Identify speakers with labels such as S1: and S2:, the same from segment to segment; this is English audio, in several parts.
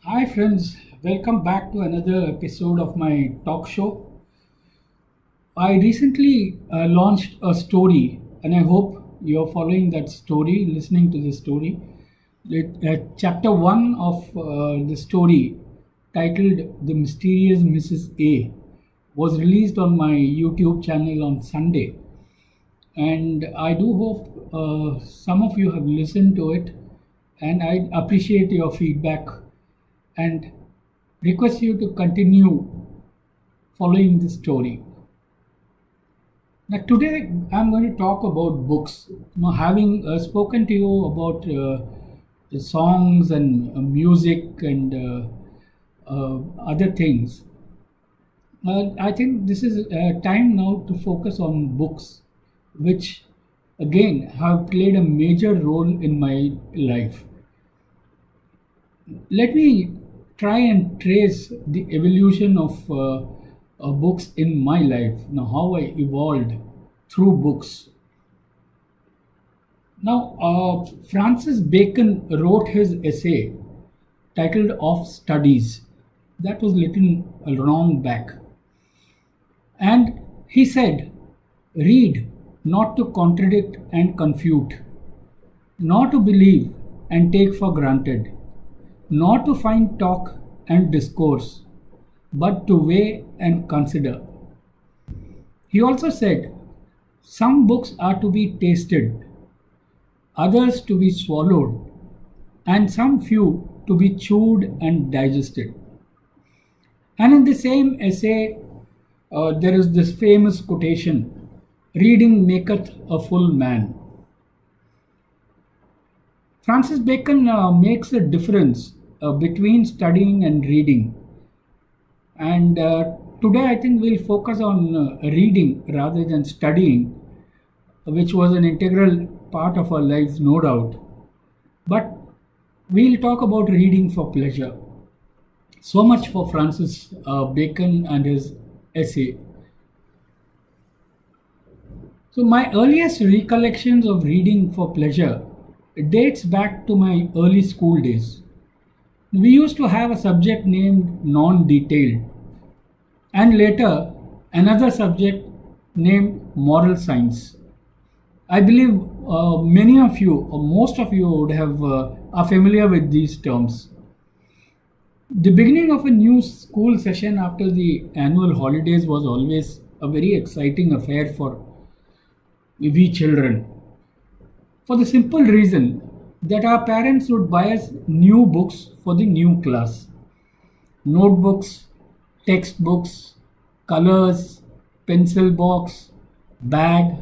S1: Hi, friends. Welcome back to another episode of my talk show. I recently launched a story, and I hope you're following that story, listening to the story. Chapter 1 of the story, titled The Mysterious Mrs. A, was released on my YouTube channel on Sunday. And I do hope some of you have listened to it, and I appreciate your feedback and request you to continue following this story. Now, today I'm going to talk about books. Having spoken to you about the songs and music and other things, I think this is time now to focus on books, which again have played a major role in my life. Let me try and trace the evolution of books in my life. Now, how I evolved through books. Now, Francis Bacon wrote his essay titled Of Studies. That was little long back. And he said, read not to contradict and confute, not to believe and take for granted, not to find talk and discourse, but to weigh and consider. He also said, some books are to be tasted, others to be swallowed, and some few to be chewed and digested. And in the same essay, there is this famous quotation, reading maketh a full man. Francis Bacon makes a difference between studying and reading. And today I think we'll focus on reading rather than studying, which was an integral part of our lives, no doubt. But we'll talk about reading for pleasure. So much for Francis Bacon and his essay. So my earliest recollections of reading for pleasure dates back to my early school days. We used to have a subject named non-detailed, and later another subject named moral science. I believe many of you, or most of you, would have are familiar with these terms. The beginning of a new school session after the annual holidays was always a very exciting affair for we children, for the simple reason that our parents would buy us new books for the new class, notebooks, textbooks, colors, pencil box, bag,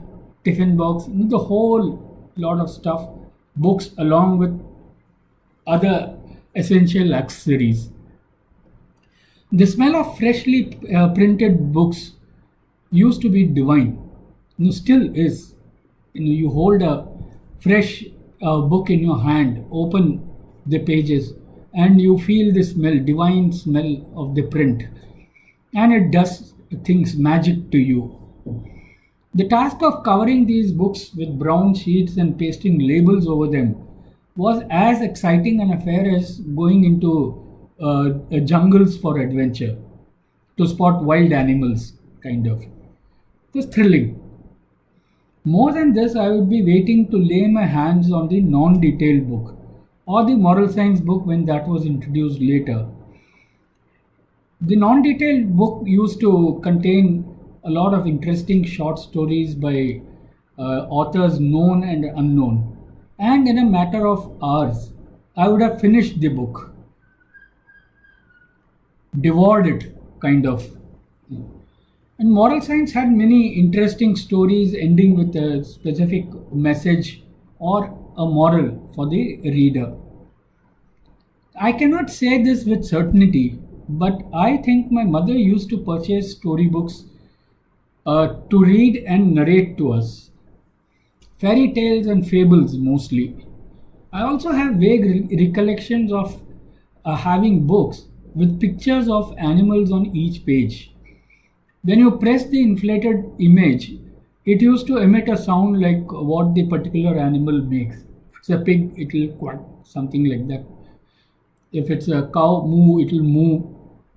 S1: tiffin box, the whole lot of stuff, books along with other essential accessories. The smell of freshly printed books used to be divine. Still is. You hold a fresh book in your hand, open the pages, and you feel the smell, divine smell of the print, and it does things magic to you. The task of covering these books with brown sheets and pasting labels over them was as exciting an affair as going into jungles for adventure to spot wild animals, kind of. It was thrilling. More than this, I would be waiting to lay my hands on the non detailed book or the moral science book when that was introduced later. The non detailed book used to contain a lot of interesting short stories by authors known and unknown. And in a matter of hours, I would have finished the book, devoured it, kind of. And moral science had many interesting stories ending with a specific message or a moral for the reader. I cannot say this with certainty, but I think my mother used to purchase storybooks to read and narrate to us. Fairy tales and fables mostly. I also have vague recollections of having books with pictures of animals on each page. When you press the inflated image, it used to emit a sound like what the particular animal makes. If it's a pig, it will quack, something like that. If it's a cow moo, it will moo,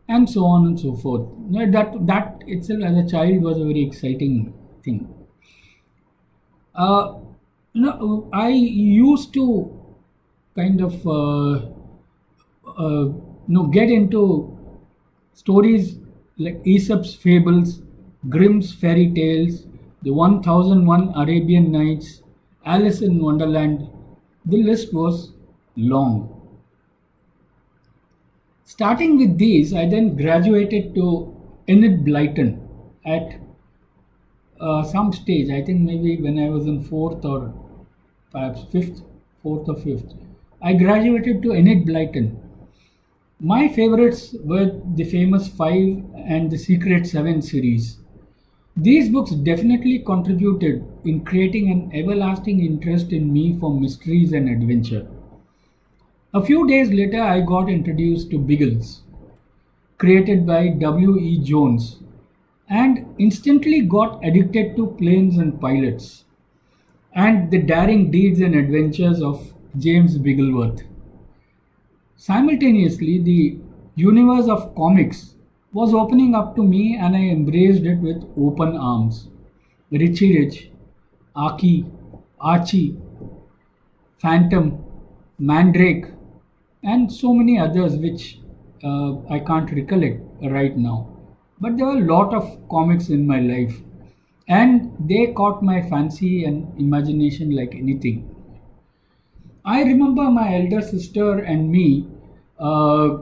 S1: and so on and so forth. That itself as a child was a very exciting thing. Uh, I used to kind of get into stories like Aesop's fables, Grimm's fairy tales, the 1001 Arabian Nights, Alice in Wonderland. The list was long. Starting with these, I then graduated to Enid Blyton at some stage. I think maybe when I was in fourth or perhaps fifth, fourth or fifth. I graduated to Enid Blyton. My favorites were the famous Five and the Secret Seven series. These books definitely contributed in creating an everlasting interest in me for mysteries and adventure. A few days later, I got introduced to Biggles, created by W.E. Jones, and instantly got addicted to planes and pilots and the daring deeds and adventures of James Bigglesworth. Simultaneously, the universe of comics was opening up to me and I embraced it with open arms. Richie Rich, Aki, Archie, Phantom, Mandrake, and so many others which I can't recollect right now. But there were a lot of comics in my life, and they caught my fancy and imagination like anything. I remember my elder sister and me, uh,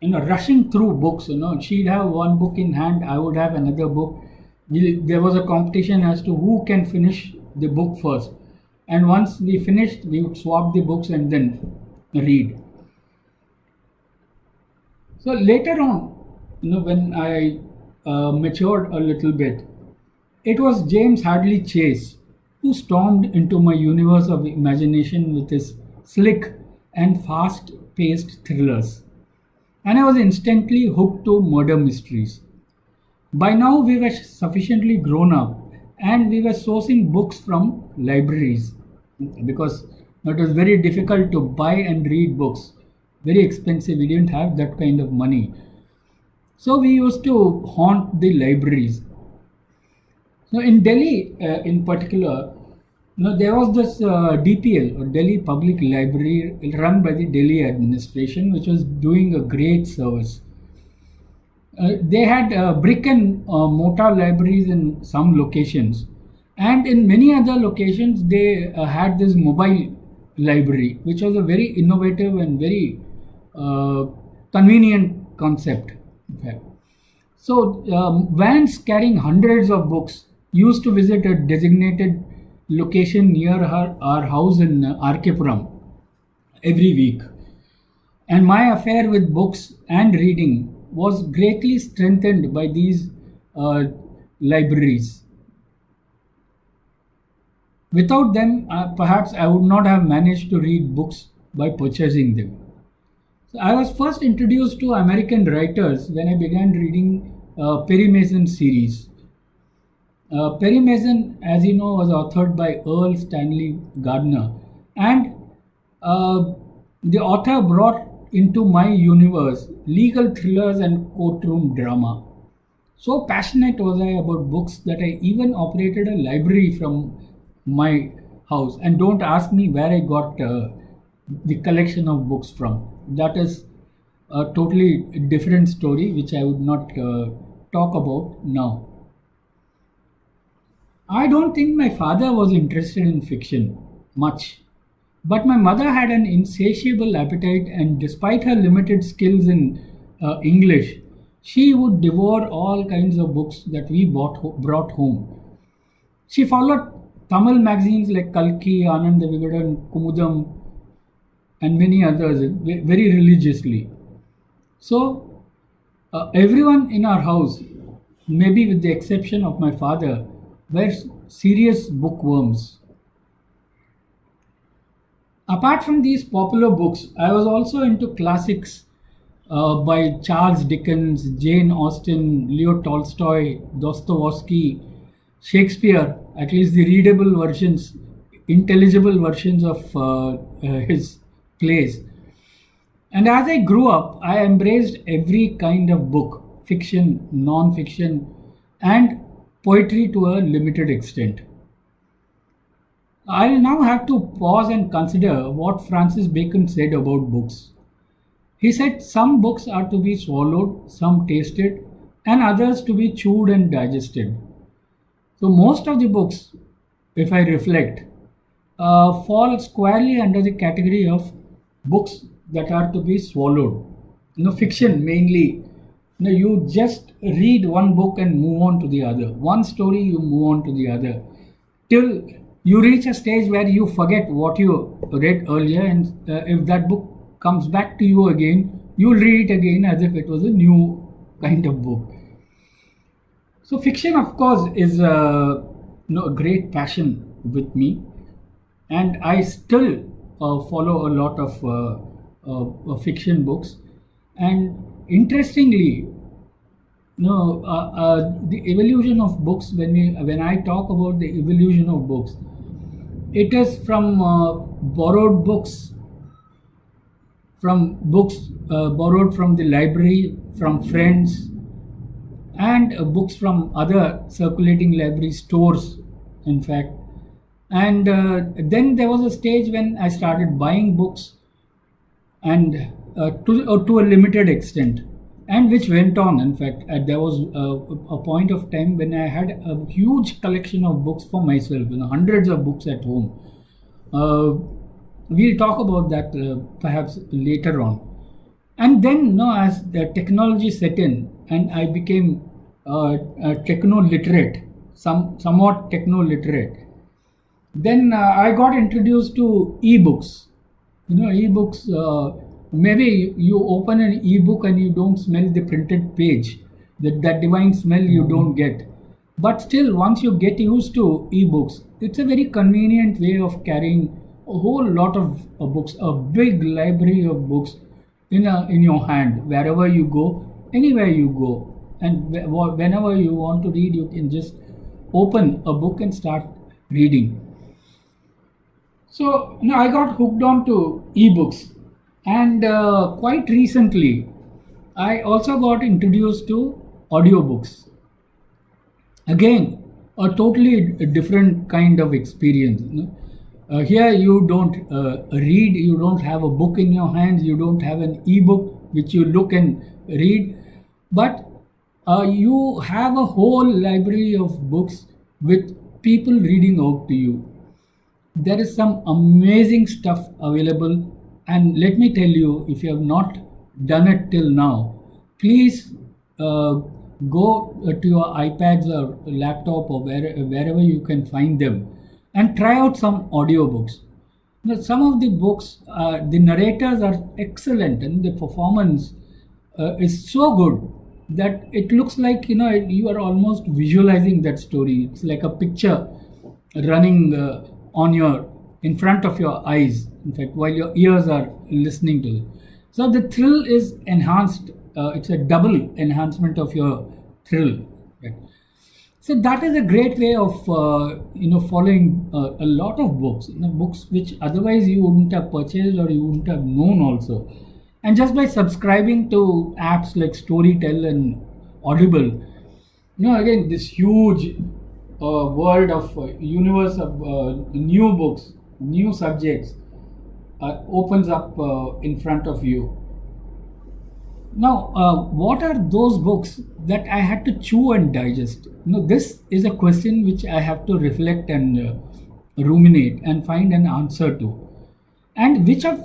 S1: rushing through books. She'd have one book in hand, I would have another book. There was a competition as to who can finish the book first. And once we finished, we would swap the books and then read. So later on, when I matured a little bit, it was James Hadley Chase who stormed into my universe of imagination with his slick and fast paced thrillers. And I was instantly hooked to murder mysteries. By now, we were sufficiently grown up and we were sourcing books from libraries because it was very difficult to buy and read books. Very expensive, we didn't have that kind of money. So we used to haunt the libraries. So in Delhi, in particular, there was this DPL or Delhi Public Library run by the Delhi administration, which was doing a great service. They had brick and mortar libraries in some locations, and in many other locations, they had this mobile library, which was a very innovative and very uh, convenient concept. In fact. So, vans carrying hundreds of books used to visit a designated location near our house in Arkepuram every week. And my affair with books and reading was greatly strengthened by these uh, libraries. Without them, perhaps I would not have managed to read books by purchasing them. So I was first introduced to American writers when I began reading Perry Mason series. Perry Mason, as you know, was authored by Earl Stanley Gardner, and uh, the author brought into my universe legal thrillers and courtroom drama. So passionate was I about books that I even operated a library from my house. And don't ask me where I got the collection of books from. That is a totally different story, which I would not talk about now. I don't think my father was interested in fiction much, but my mother had an insatiable appetite, and despite her limited skills in English, she would devour all kinds of books that we brought home. She followed Tamil magazines like Kalki, Ananda Vigadan, Kumudam, and many others very religiously. So, everyone in our house, maybe with the exception of my father, were serious bookworms. Apart from these popular books, I was also into classics by Charles Dickens, Jane Austen, Leo Tolstoy, Dostoevsky, Shakespeare, at least the readable intelligible versions of his plays. And as I grew up, I embraced every kind of book, fiction, non fiction, and poetry to a limited extent. I'll now have to pause and consider what Francis Bacon said about books. He said some books are to be swallowed, some tasted, and others to be chewed and digested. So, most of the books, if I reflect, fall squarely under the category of books that are to be swallowed. Fiction mainly. You just read one book and move on to the other. One story, you move on to the other. Till you reach a stage where you forget what you read earlier, and if that book comes back to you again, you'll read it again as if it was a new kind of book. So fiction, of course, is a great passion with me, and I still follow a lot of fiction books. And interestingly, the evolution of books. When I talk about the evolution of books, it is from borrowed books, from books borrowed from the library, from friends, and books from other circulating library stores, in fact. And then there was a stage when I started buying books, and to a limited extent, and which went on. In fact, there was a point of time when I had a huge collection of books for myself, hundreds of books at home. We'll talk about that perhaps later on. And then, as the technology set in, and I became techno literate, somewhat techno literate, then I got introduced to ebooks. Ebooks. Maybe you open an ebook and you don't smell the printed page. That divine smell you don't get. But still, once you get used to ebooks, it's a very convenient way of carrying a whole lot of books, a big library of books in your hand, wherever you go, anywhere you go, and whenever you want to read, you can just open a book and start reading. So I got hooked on to ebooks, and quite recently, I also got introduced to audiobooks. Again, a totally different kind of experience. Here you don't read, you don't have a book in your hands, you don't have an ebook which you look and read, but you have a whole library of books with people reading out to you. There is some amazing stuff available, and let me tell you, if you have not done it till now, please go to your iPads or laptop or wherever you can find them, and try out some audiobooks. Some of the books, the narrators are excellent, and the performance is so good that it looks like you are almost visualizing that story. It's like a picture running in front of your eyes, in fact, while your ears are listening to it. So the thrill is enhanced. It's a double enhancement of your thrill. Right? So that is a great way of following a lot of books, books which otherwise you wouldn't have purchased or you wouldn't have known also. And just by subscribing to apps like Storytel and Audible, again, this huge world of universe of new books, new subjects opens up in front of you. Now, what are those books that I had to chew and digest? This is a question which I have to reflect and ruminate and find an answer to. And which of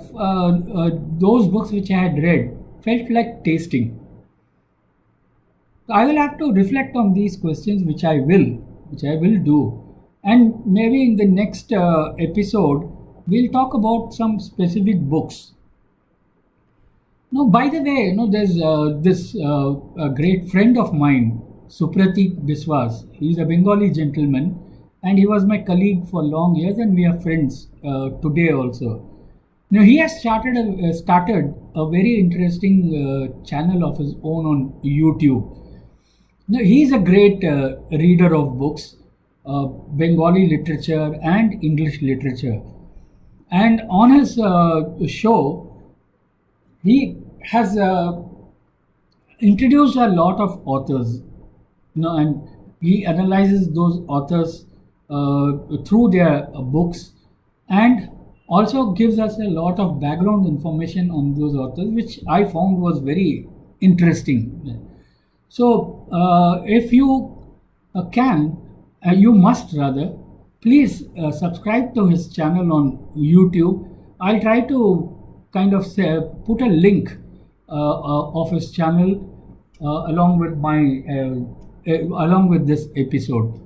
S1: those books which I had read felt like tasting? I will have to reflect on these questions, which I will do. And maybe in the next episode, we'll talk about some specific books. Now, by the way, there's this a great friend of mine, Supratik Biswas. He's a Bengali gentleman, and he was my colleague for long years, and we are friends today also. Now, he has started a very interesting channel of his own on YouTube. Now, he's a great reader of books, Bengali literature and English literature. And on his show, He has introduced a lot of authors, and he analyzes those authors through their books, and also gives us a lot of background information on those authors, which I found was very interesting. So, if you you must rather, please subscribe to his channel on YouTube. I'll try to kind of put a link of his channel along with along with this episode.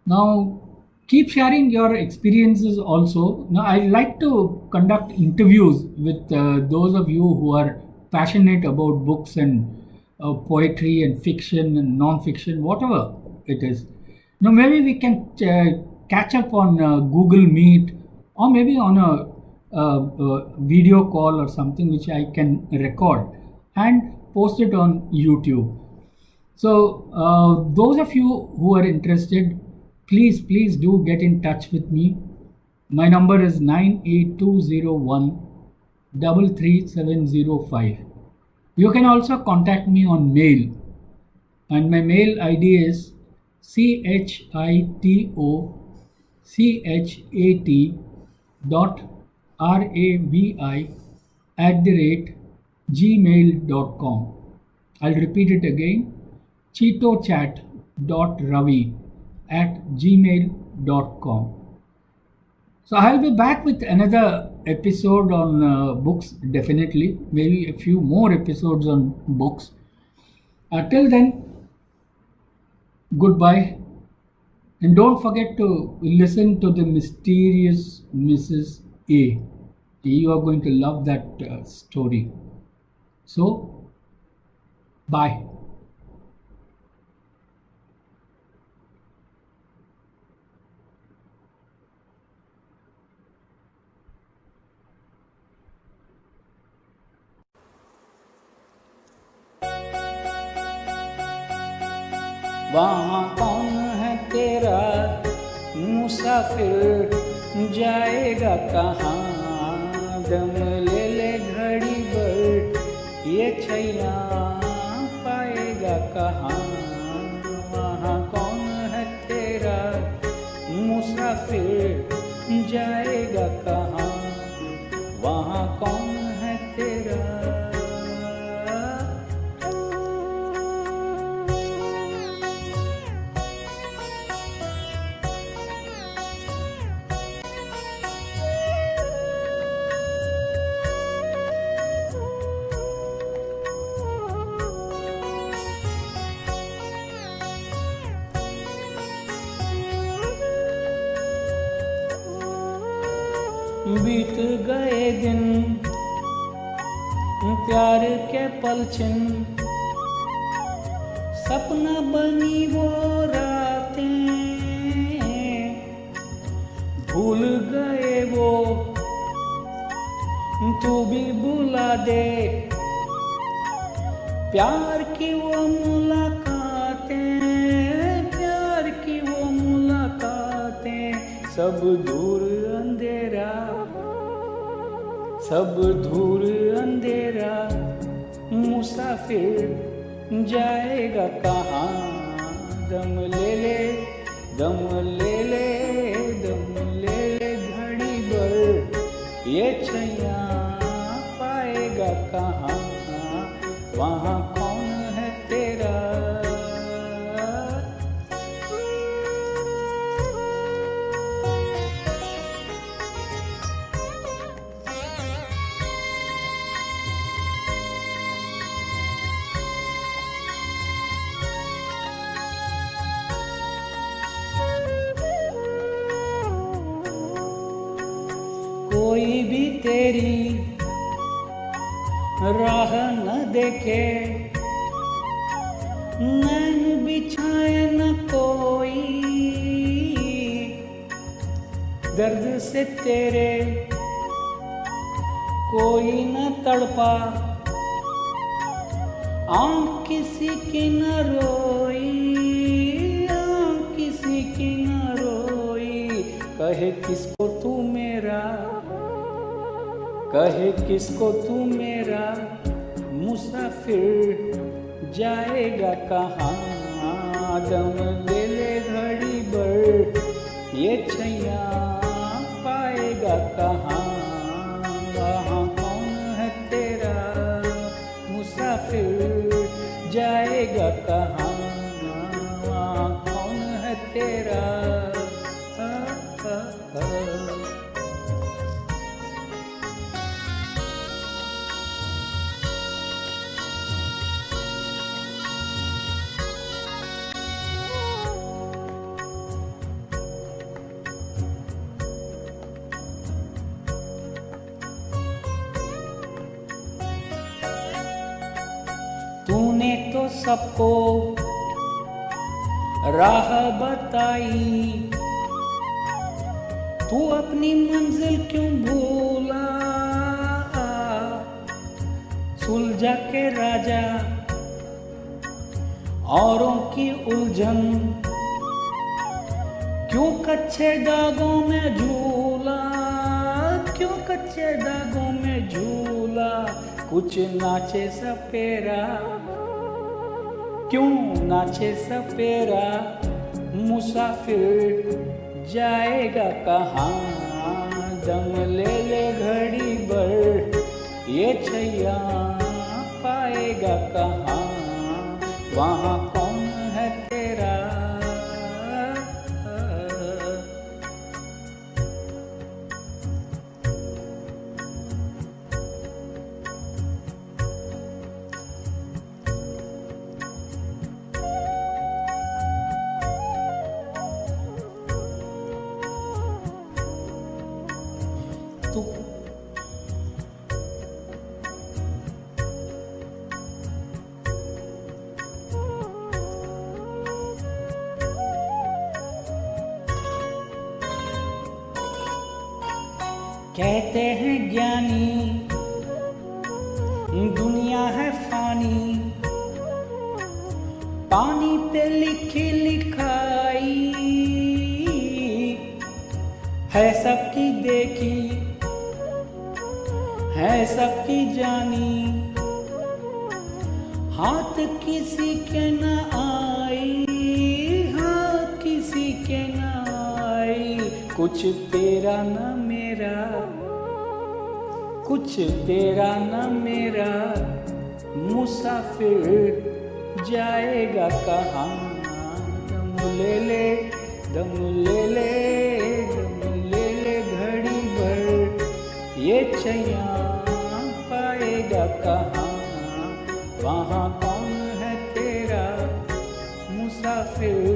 S1: Now, keep sharing your experiences also. Now, I like to conduct interviews with those of you who are passionate about books and poetry and fiction and non-fiction, whatever it is. Now, maybe we can catch up on Google Meet, or maybe on a video call or something which I can record and post it on YouTube. So, those of you who are interested, please do get in touch with me. My number is 98201 33705. You can also contact me on mail, and my mail ID is chitochat.ravi@gmail.com. I'll repeat it again, chitochat.ravi@gmail.com. So I'll be back with another episode on books, definitely, maybe a few more episodes on books. Till then, goodbye, and don't forget to listen to the mysterious Mrs. A. You are going to love that story. So, bye.
S2: वहाँ कौन है तेरा मुसाफिर, जाएगा कहाँ, दम ले ले घड़ी भर, ये छैया पाएगा कहाँ। वहाँ कौन है तेरा मुसाफिर, जाएगा कहाँ, वहाँ कौन है तेरा। बीत गए दिन, प्यार के पलछिन, सपना बनी वो रातें, भूल गए वो तू भी भुला दे, प्यार की वो मुलाकातें, प्यार की वो मुलाकातें, सब दूर अंधेरा, सब दूर अंधेरा, मुसाफिर जाएगा कहाँ, दम ले ले, दम ले ले, दम ले ले घड़ी भर, ये छैया पाएगा कहाँ, वहाँ कौन है तेरा। कोई भी तेरी राह न देखे, नैन बिछाए न कोई, दर्द से तेरे कोई न तड़पा, आँख किसी की न रोई, आँख किसी की न रोई, कहे किसको तू मेरा, कहे किसको तू मेरा मुसाफिर जाएगा कहाँ, दम ले ले घड़ी भर ये छैया पाएगा कहाँ, वहाँ कौन है तेरा मुसाफिर जाएगा कहाँ, वहाँ कौन है तेरा तूने तो सबको राह बताई, तू अपनी मंजिल क्यों भूला, सुलझा के राजा औरों की उलझन, क्यों कच्चे दागों में झूला, क्यों कच्चे दागों में झूला, कुछ नाचे सपेरा, क्यों नाचे सपेरा, मुसाफिर जाएगा कहाँ, दम ले ले घड़ी भर ये छैया पाएगा कहाँ, वहाँ कौन है तेरा तू कहते हैं ज्ञानी दुनिया है फानी, पानी पे लिखी लिखाई है सबकी देखी, है सबकी जानी, हाथ किसी के न आई, हाथ किसी के न आई, कुछ तेरा न मेरा, कुछ तेरा न मेरा, मुसाफिर जाएगा कहाँ, दम ले ले दम ले ले दम ले ले घड़ी भर ये छैया पाएगा कहाँ, वहाँ कौन है तेरा मुसाफिर